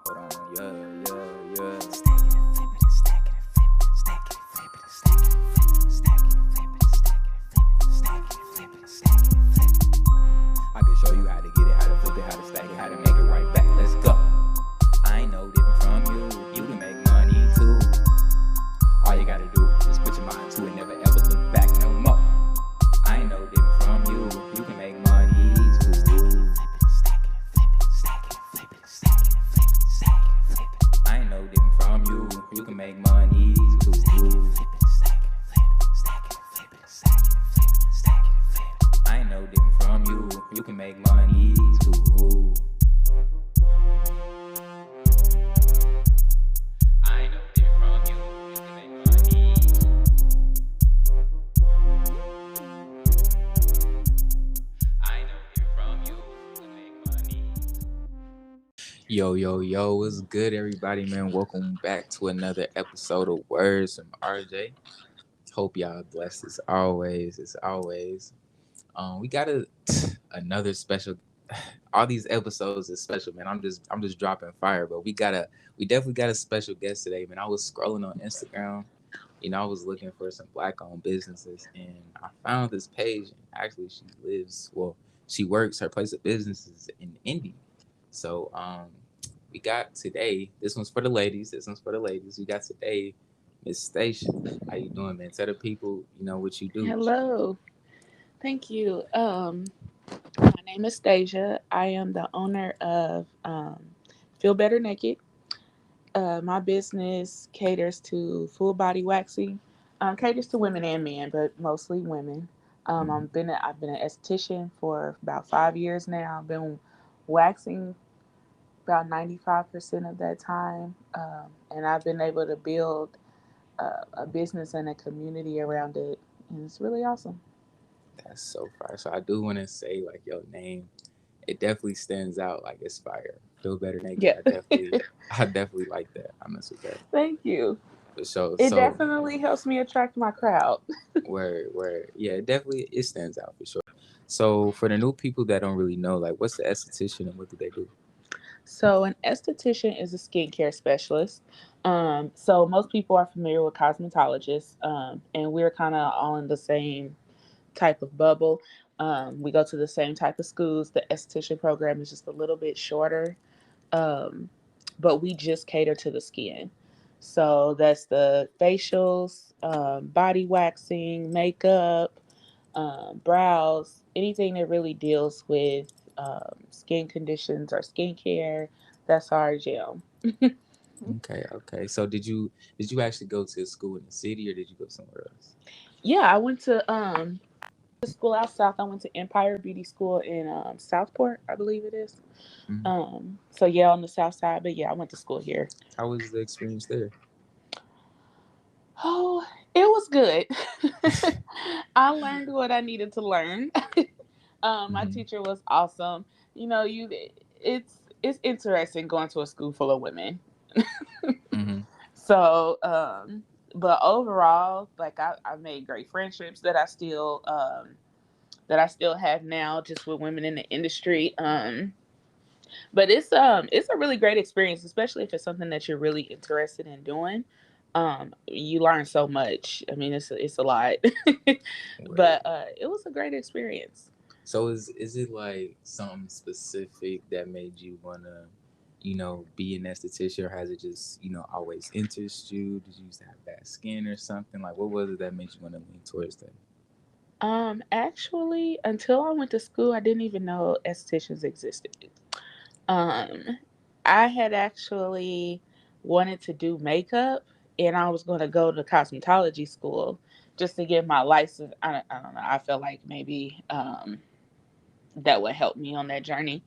Hold on, yeah. I can show you how to get it, how to flip it, how to stack it, how to make it right back. Let's go. I ain't no different from you. You can make money too. All you gotta do is put your mind to it, never ever look back no more. I ain't no different from you. You can make money too. I ain't no different from you. You can make money too. I ain't no different from you. You can make money too. I ain't no different from you. You can make money too. I ain't no different from you. You can make money. Yo, what's good, everybody, man? Welcome back to another episode of Words from RJ. Hope y'all blessed as always. We got another special. All these episodes is special, man. I'm just dropping fire, but we definitely got a special guest today, man. I was scrolling on Instagram, I was looking for some Black-owned businesses, and I found this page. And actually, she works. Her place of business is in Indy. So, we got today. This one's for the ladies. We got today, Miss Stasia. How you doing, man? Tell the people, what you do. Hello. Thank you. My name is Stasia. I am the owner of Feel Better Naked. My business caters to full body waxing. Caters to women and men, but mostly women. Mhm. I've been an esthetician for about 5 years now. I've been waxing about 95% of that time, and I've been able to build a business and a community around it, and it's really awesome. That's so fire. So I do want to say, like, your name, it definitely stands out. Like, it's fire. Feel better naked. Yeah. I definitely like that. I mess with that Thank you. for sure. It So definitely helps me attract my crowd. yeah, it stands out for sure. So for the new people that don't really know, like, what's the esthetician and what do they do? So, an esthetician is a skincare specialist. So most people are familiar with cosmetologists, and we're kind of all in the same type of bubble. We go to the same type of schools. The esthetician program is just a little bit shorter, um, but we just cater to the skin. So that's the facials, body waxing, makeup, brows, anything that really deals with skin conditions or skincare. That's our jam. Okay. So did you actually go to school in the city or did you go somewhere else? Yeah, I went to school out south. I went to Empire Beauty School in Southport, I believe it is. Hmm. So yeah, on the south side, but yeah, I went to school here. How was the experience there? Oh, it was good. I learned what I needed to learn. My Hmm. teacher was awesome. You know, it's interesting going to a school full of women. Hmm. So, but overall, like I made great friendships that I still have now, just with women in the industry. But it's a really great experience, especially if it's something that you're really interested in doing. You learn so much. I mean, it's a lot, Word. but it was a great experience. So is it like something specific that made you wanna, be an esthetician, or has it just, always interested you? Did you used to have bad skin or something? Like, what was it that made you want to lean towards that? Actually, until I went to school, I didn't even know estheticians existed. Um, I had actually wanted to do makeup, and I was going to go to cosmetology school just to get my license. I don't know. I felt like maybe that would help me on that journey.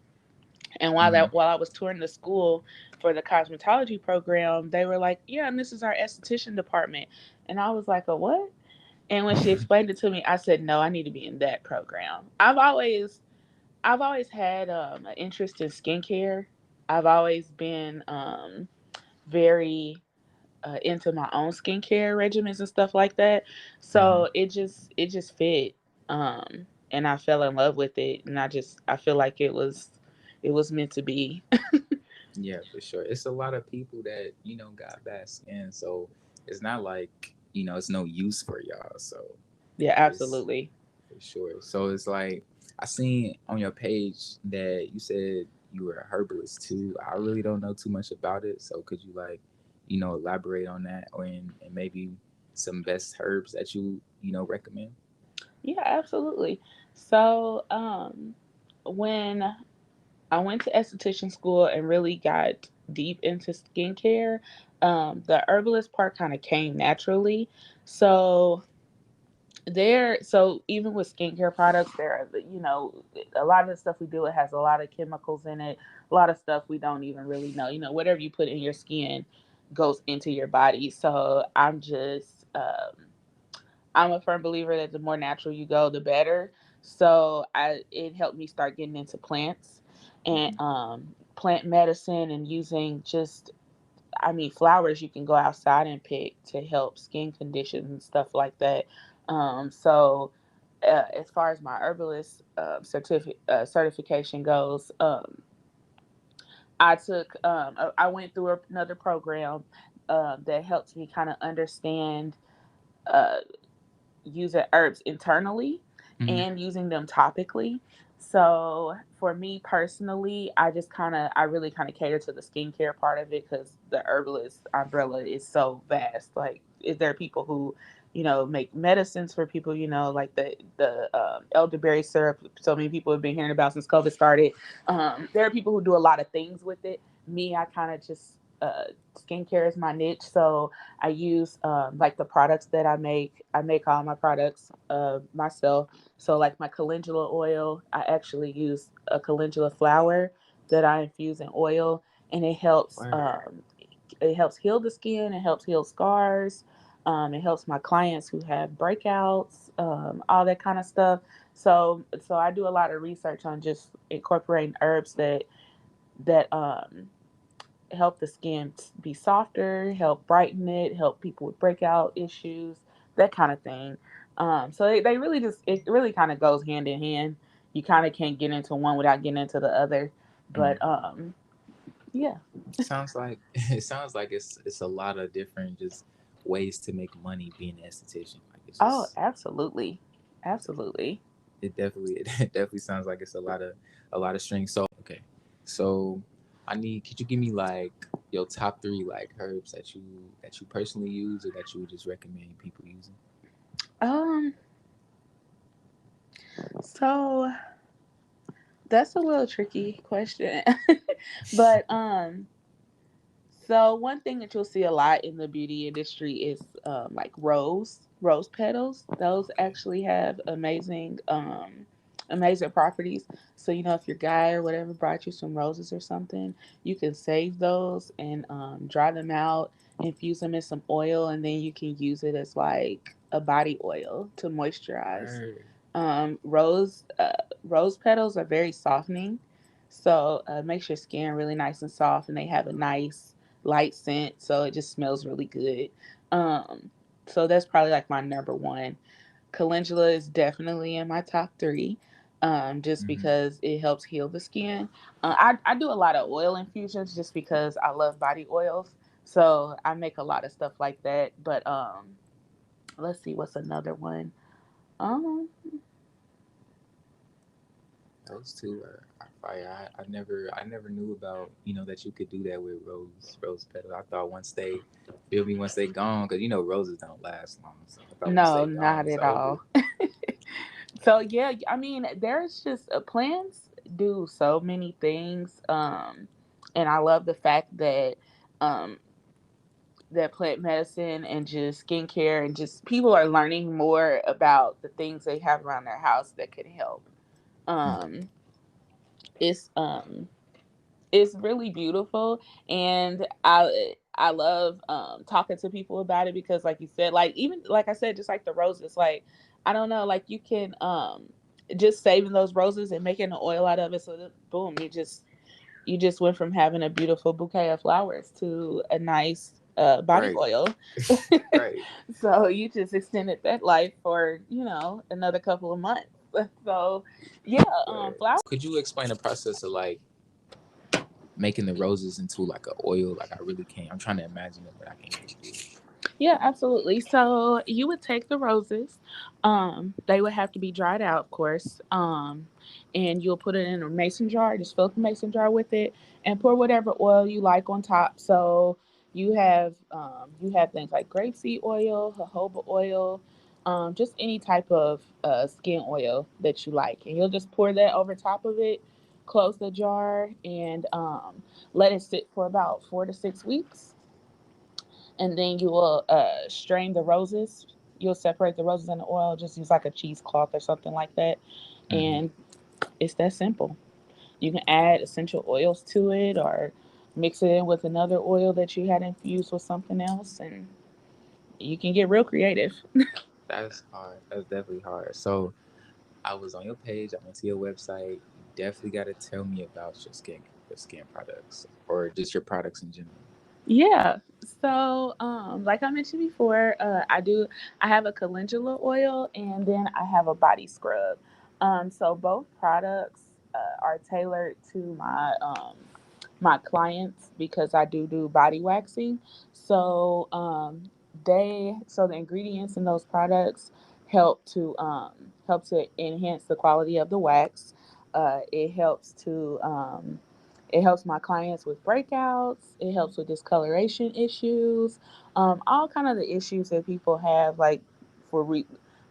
And Hmm. while I was touring the school for the cosmetology program, they were like, "Yeah, and this is our esthetician department." And I was like, "A what?" And when she explained it to me, I said, "No, I need to be in that program." I've always had an interest in skincare. I've always been very into my own skincare regimens and stuff like that. Hmm. So it just fit, and I fell in love with it, and I feel like it was meant to be. Yeah, for sure. It's a lot of people that, got bad skin. So it's not like, it's no use for y'all. So Yeah, it's absolutely. for sure. So it's like, I seen on your page that you said you were a herbalist too. I really don't know too much about it. So could you like, elaborate on that, or and maybe some best herbs that you recommend? Yeah, absolutely. So, when I went to esthetician school and really got deep into skincare, the herbalist part kind of came naturally. So so even with skincare products, there are, a lot of the stuff we do, it has a lot of chemicals in it, a lot of stuff we don't even really know. Whatever you put in your skin goes into your body. So I'm a firm believer that the more natural you go, the better. So it helped me start getting into plants and Hmm. plant medicine, and using just, I mean, flowers you can go outside and pick to help skin conditions and stuff like that. So as far as my herbalist certification goes, I went through another program that helped me kind of understand uh, using herbs internally Hmm. and using them topically. So for me personally, I really kind of cater to the skincare part of it, because the herbalist umbrella is so vast. Like, is there people who, make medicines for people, like the elderberry syrup. So many people have been hearing about since COVID started. There are people who do a lot of things with it. Me, I kind of just skincare is my niche. So I use like the products that I make. I make all my products myself. So like my calendula oil, I actually use a calendula flower that I infuse in oil, and Word. it helps heal the skin. It helps heal scars. It helps my clients who have breakouts, all that kind of stuff. So I do a lot of research on just incorporating herbs that help the skin be softer, help brighten it, help people with breakout issues, that kind of thing. So they really it really kind of goes hand in hand. You kind of can't get into one without getting into the other. Mm. But yeah. Sounds like it sounds like it's a lot of different just ways to make money being an esthetician. Like it's Oh, just absolutely. Absolutely. it definitely sounds like it's a lot of strings. So okay, so could you give me like your top three like herbs that you personally use or that you would just recommend people using? Um, so that's a little tricky question. But so one thing that you'll see a lot in the beauty industry is like rose petals. Those Okay. actually have amazing properties. So if your guy or whatever brought you some roses or something, you can save those and dry them out, infuse them in some oil, and then you can use it as like a body oil to moisturize. Word. Um, rose uh, Rose petals are very softening, so it makes your skin really nice and soft, and they have a nice light scent, so it just smells really good. Um, so that's probably like my number one. Calendula is definitely in my top three, just Hmm. because it helps heal the skin. I do a lot of oil infusions just because I love body oils, so I make a lot of stuff like that. But let's see, what's another one? Um, Those two are fire. I never knew about that you could do that with rose petals. I thought once they gone, because roses don't last long. So I thought once no, they gone, not it's at over. all. So yeah, I mean, there's just plants do so many things, and I love the fact um, that plant medicine and just skincare and just people are learning more about the things they have around their house that could help. Mm. Um, it's um, it's really beautiful, and I love talking to people about it, because like you said, like even like I said, just like the roses, like I don't know, like you can just saving those roses and making an oil out of it, so that, boom, you just went from having a beautiful bouquet of flowers to a nice body Right. oil. Right. So you just extended that life for another couple of months. So yeah, Word. flowers. Could you explain the process of like making the roses into like a oil. Like I really can't. I'm trying to imagine it, but I can't really do it. Yeah, absolutely. So you would take the roses. They would have to be dried out, of course. And you'll put it in a mason jar. Just fill the mason jar with it, and pour whatever oil you like on top. So you have things like grapeseed oil, jojoba oil, just any type of skin oil that you like, and you'll just pour that over top of it. Close the jar and let it sit for about 4 to 6 weeks, and then you will strain the roses. You'll separate the roses and the oil. Just use like a cheesecloth or something like that, Mm-hmm. and it's that simple. You can add essential oils to it, or mix it in with another oil that you had infused with something else, and you can get real creative. That's hard. That's definitely hard. So I was on your page. I went to your website. You definitely got to tell me about your skin products, or just your products in general. Yeah. So, like I mentioned before, I have a calendula oil and then I have a body scrub. So both products are tailored to my clients because I do body waxing. So, so the ingredients in those products help to enhance the quality of the wax. It helps to it helps my clients with breakouts. It helps with discoloration issues, all kind of the issues that people have, like for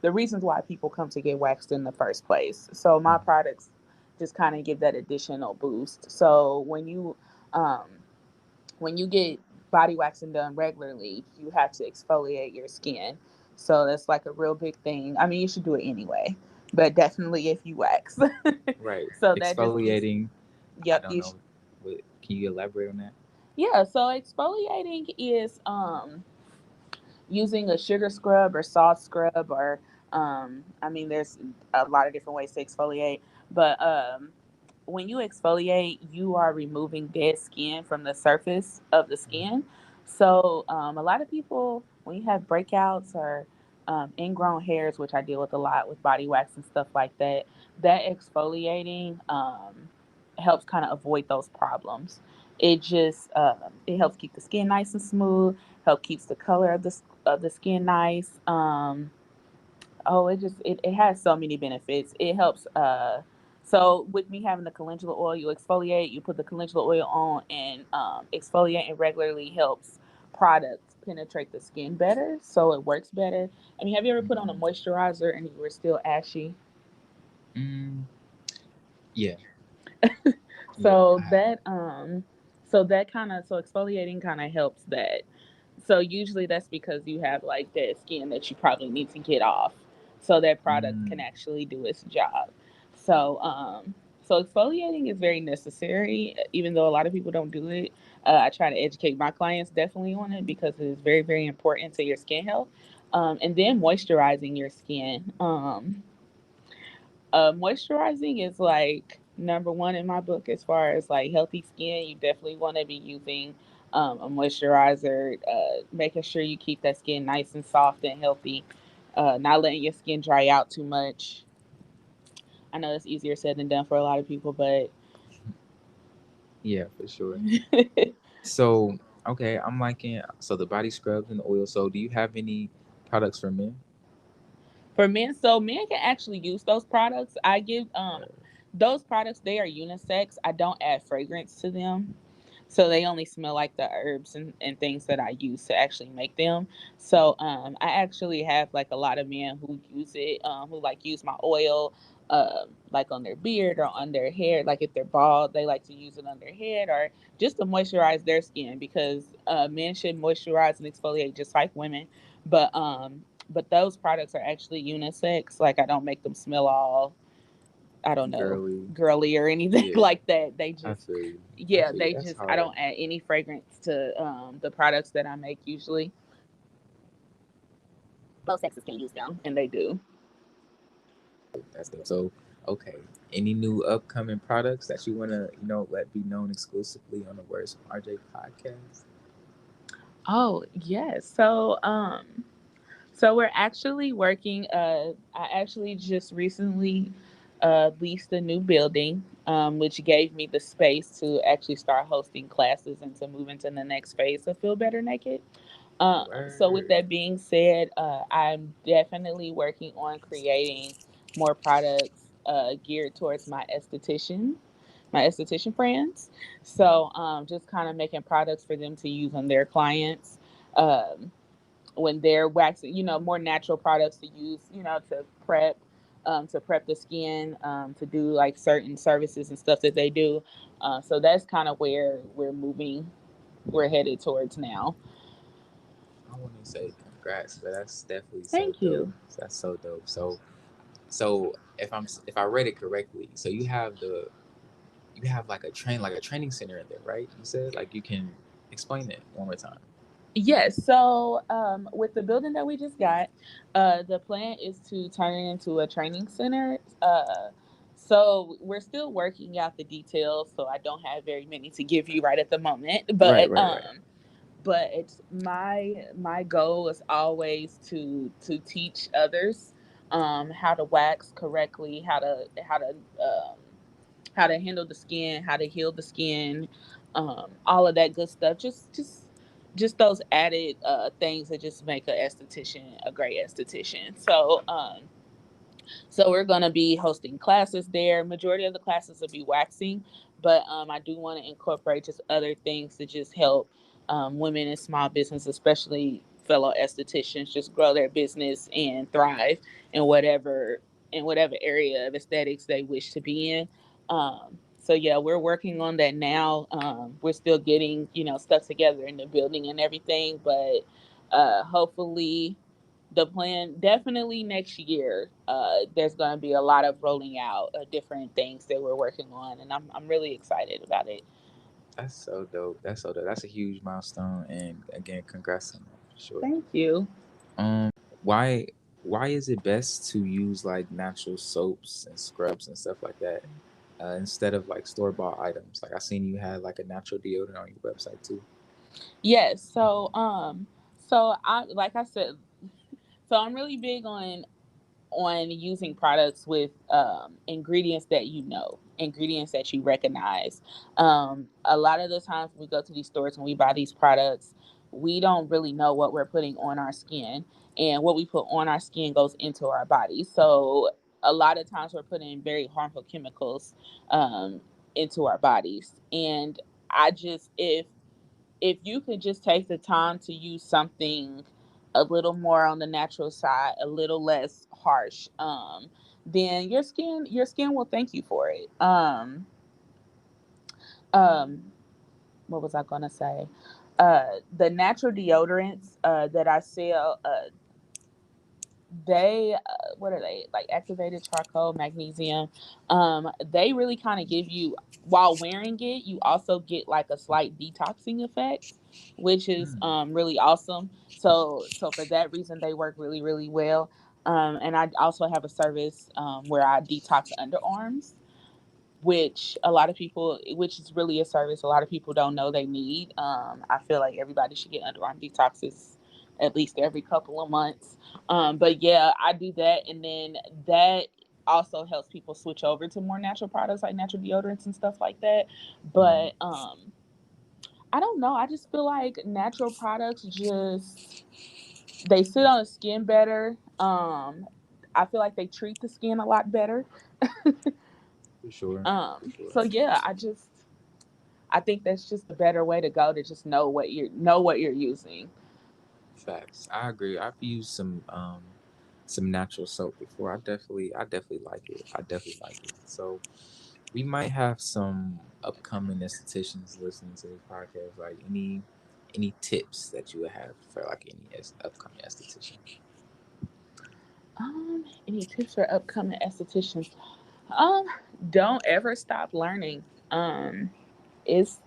the reasons why people come to get waxed in the first place. So my Mm-hmm. products just kind of give that additional boost. So um, when you get body waxing done regularly, you have to exfoliate your skin. So that's like a real big thing. I mean, you should do it anyway, but definitely if you wax. Right. So that just keeps. Exfoliating. I Yep, don't know. What, can you elaborate on that? yeah, so exfoliating is using a sugar scrub or salt scrub, or I mean there's a lot of different ways to exfoliate, but when you exfoliate, you are removing dead skin from the surface of the skin. So a lot of people, when you have breakouts or ingrown hairs, which I deal with a lot with body wax and stuff like that, that exfoliating helps kind of avoid those problems. It helps keep the skin nice and smooth, help keeps the color of the skin nice. Oh, it has so many benefits. It helps. So with me having the calendula oil, you exfoliate, you put the calendula oil on, and exfoliating regularly helps products penetrate the skin better, so it works better. I mean, have you ever put on a Mm-hmm. moisturizer and you were still ashy? Mm, yeah. Yeah. So I have. that exfoliating kind of helps that. So usually that's because you have like dead skin that you probably need to get off, so that product can Mm, actually do its job. So so exfoliating is very necessary, even though a lot of people don't do it. I try to educate my clients definitely on it because it is very important to your skin health. And then moisturizing your skin. Moisturizing is like number one in my book as far as like healthy skin. You definitely want to be using a moisturizer, making sure you keep that skin nice and soft and healthy, not letting your skin dry out too much. I know it's easier said than done for a lot of people, but yeah, for sure. So, okay, I'm liking so the body scrubs and the oil. So, do you have any products for men? for men, so men can actually use those products. I give those products, they are unisex. I don't add fragrance to them. So they only smell like the herbs and things that I use to actually make them. So I actually have like a lot of men who use it, who like use my oil, like on their beard or on their hair. Like if they're bald, they like to use it on their head or just to moisturize their skin because men should moisturize and exfoliate just like women. But those products are actually unisex. Like I don't make them smell all, I don't know, Girly. girly or anything Yeah, like that. They I just, feel you. I yeah, feel you. they That's just, I hard. don't add any fragrance to the products that I make usually. And they do. That's dope. So, okay, any new upcoming products that you wanna, let be known exclusively on the Words from RJ podcast? Oh, yes. So we're actually working. I actually just recently leased a new building, which gave me the space to actually start hosting classes and to move into the next phase of Feel Better Naked. So, with Word. that being said, I'm definitely working on creating more products geared towards my esthetician friends. So, just kind of making products for them to use on their clients. Um, when they're waxing, more natural products to use, to prep the skin, to do like certain services and stuff that they do. So that's kind of where we're headed towards now. I want to say congrats, but that's definitely so Thank dope. you. That's so dope. So if I read it correctly, so you have like a training center in there, right? You said like you can explain it one more time. Yes. So, with the building that we just got, the plan is to turn it into a training center. So we're still working out the details. So I don't have very many to give you right at the moment. Right, But right, right. it's my goal is always to teach others how to wax correctly, how to handle the skin, how to heal the skin, all of that good stuff. Just those added things that just make an esthetician a great esthetician. So we're going to be hosting classes there. Majority of the classes will be waxing, but I do want to incorporate just other things to just help women in small business, especially fellow estheticians, just grow their business and thrive in whatever area of aesthetics they wish to be in. So yeah, we're working on that now. We're still getting stuff together in the building and everything, but hopefully the plan definitely next year there's going to be a lot of rolling out different things that we're working on, and I'm really excited about it. That's so dope. That's so dope. That's a huge milestone, and again, congrats on that for sure. Thank you. Um, why why is it best to use like natural soaps and scrubs and stuff like that instead of like store bought items? Like I seen you had like a natural deodorant on your website too. Yes, so I like I said, so I'm really big on using products with ingredients that ingredients that you recognize. A lot of the times when we go to these stores and we buy these products, we don't really know what we're putting on our skin, and what we put on our skin goes into our body. So a lot of times we're putting very harmful chemicals um, into our bodies, and I just if you could just take the time to use something a little more on the natural side, a little less harsh, then your skin will thank you for it. Um, what was I gonna say? The natural deodorants that I sell, they what are they, like activated charcoal, magnesium. They really kind of give you, while wearing it, you also get like a slight detoxing effect, which is Mm. really awesome. So for that reason they work really really well. And I also have a service where I detox underarms, which is really a service a lot of people don't know they need. I feel like everybody should get underarm detoxes at least every couple of months. But yeah, I do that, and then that also helps people switch over to more natural products like natural deodorants and stuff like that. Mm. But I don't know. I just feel like natural products just they sit on the skin better. I feel like they treat the skin a lot better. For sure. For sure. So yeah, I think that's just a better way to go, to just know what you're using. Facts. I agree. I've used some natural soap before. I definitely like it. I definitely like it. So we might have some upcoming estheticians listening to this podcast. Like any tips that you would have for like any upcoming esthetician? Any tips for upcoming estheticians? Um, don't ever stop learning. It's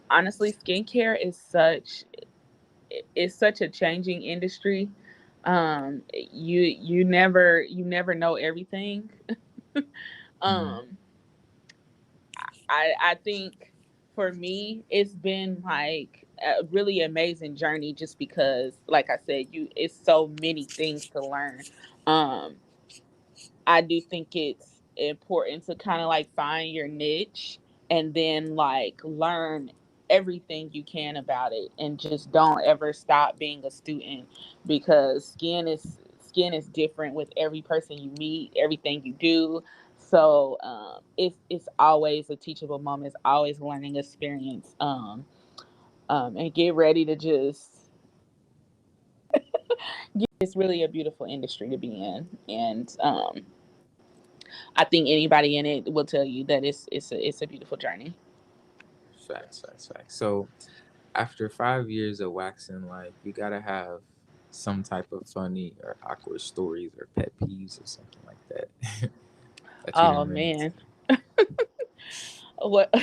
honestly skincare is such a changing industry. You never know everything. Mm-hmm. um, I think for me it's been like a really amazing journey, just because like I said, you it's so many things to learn. Um, I do think important to kind of like find your niche and then like learn everything you can about it, and just don't ever stop being a student, because skin is different with every person you meet, everything you do. So it's always a teachable moment, it's always a learning experience. And get ready to just, it's really a beautiful industry to be in. And I think anybody in it will tell you that it's a beautiful journey. Facts, facts, facts. So after 5 years of waxing, like you gotta have some type of funny or awkward stories or pet peeves or something like that that you Oh didn't run into. man, what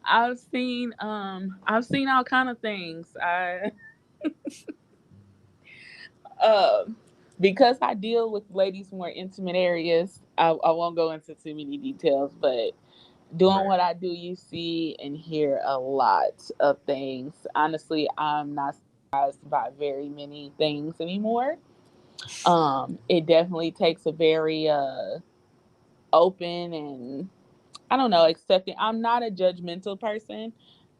I've seen all kind of things. Um because I deal with ladies more intimate areas, I won't go into too many details, but doing Right. what I do, you see and hear a lot of things. Honestly, I'm not surprised by very many things anymore. It definitely takes a very open and, I don't know, accepting. I'm not a judgmental person.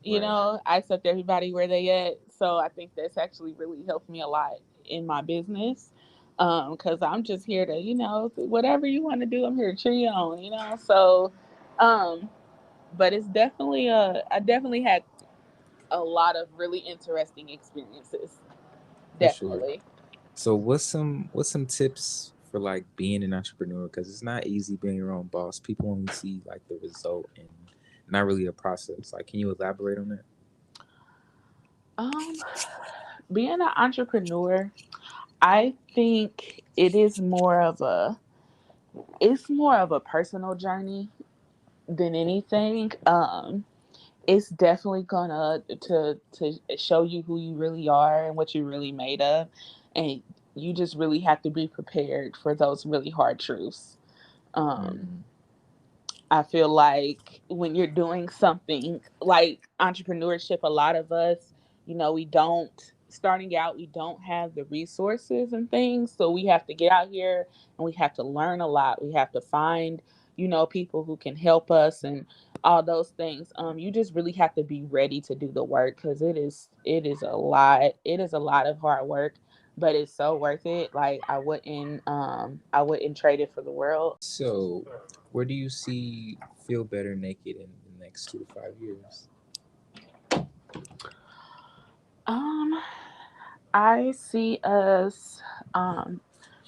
Right. I accept everybody where they at. So I think that's actually really helped me a lot in my business. Because I'm just here to, whatever you want to do, I'm here to cheer you on. So, um, but it's definitely I definitely had a lot of really interesting experiences. For sure. Definitely. So what's some tips for like being an entrepreneur? Because it's not easy being your own boss. People only see like the result and not really the process. Like, can you elaborate on that? Um, Being an entrepreneur, I think it's more of a personal journey than anything. It's definitely gonna to show you who you really are and what you're really made of, and you just really have to be prepared for those really hard truths. Um, Mm, I feel like when you're doing something like entrepreneurship, a lot of us, we don't, starting out, we don't have the resources and things. So we have to get out here and we have to learn a lot. We have to find, people who can help us and all those things. You just really have to be ready to do the work, because it is a lot. It is a lot of hard work, but it's so worth it. Like I wouldn't trade it for the world. so, where do you see Feel Better Naked in the next 2 to 5 years? Um, I see us um,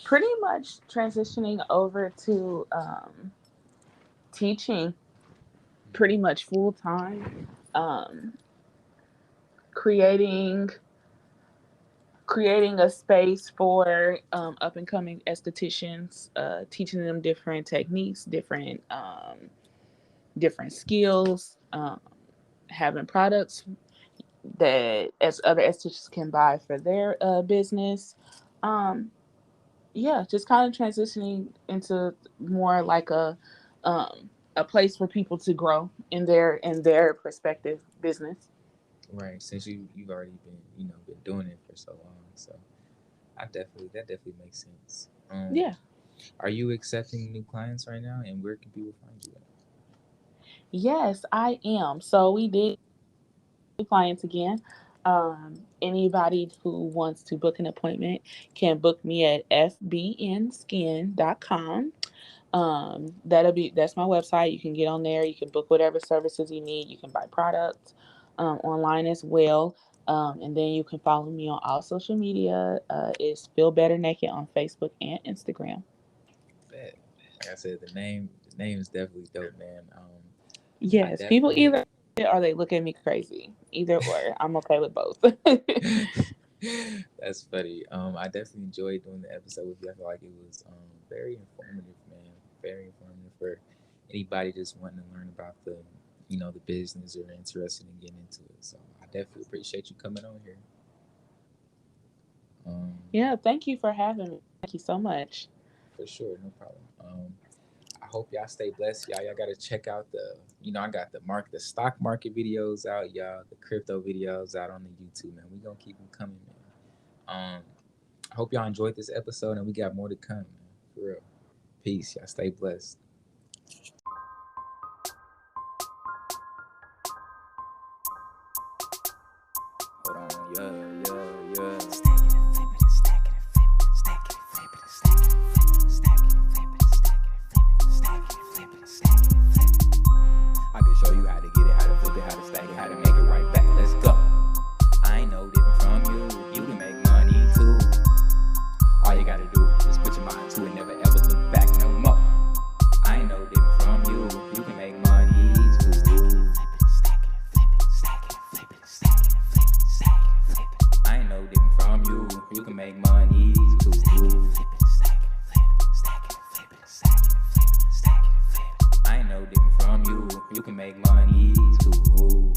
pretty much transitioning over to teaching pretty much full time, um, creating creating a space for up and coming estheticians, teaching them different techniques, different skills, having products that as other estheticians can buy for their business. Um, yeah, just kind of transitioning into more like a place for people to grow in their perspective business. Right, since you've already been doing it for so long, so that definitely makes sense. Yeah. Are you accepting new clients right now, and where can people find you at? Yes, I am. So we did clients again. Anybody who wants to book an appointment can book me at fbnskin.com. That's my website. You can get on there. You can book whatever services you need. You can buy products online as well. And then you can follow me on all social media. It's Feel Better Naked on Facebook and Instagram. Bet. Like I said, the name is definitely dope, man. I Yes, people definitely. either or they look at me crazy. Either or, I'm okay with both. That's funny. I definitely enjoyed doing the episode with you. I feel like it was very informative, man. Very informative for anybody just wanting to learn about the business or interested in getting into it. So I definitely appreciate you coming on here. Um, Yeah, thank you for having me. Thank you so much. for sure, no problem. I hope y'all stay blessed, y'all. Y'all gotta check out I got the stock market videos out, y'all. The crypto videos out on the YouTube, man. We gonna keep them coming, man. I hope y'all enjoyed this episode, and we got more to come, man. For real. Peace. Y'all stay blessed. Hold on. Yeah. I can show you how to get it, how to flip it, how to stack it, how to make it right back. Let's go. I ain't no different from you. You can make money too. All you gotta do is put your mind to it, never ever look back no more. I ain't no different from you. You can make money too. I ain't no different from you. You can make money too. I ain't no different from you. You can make money too.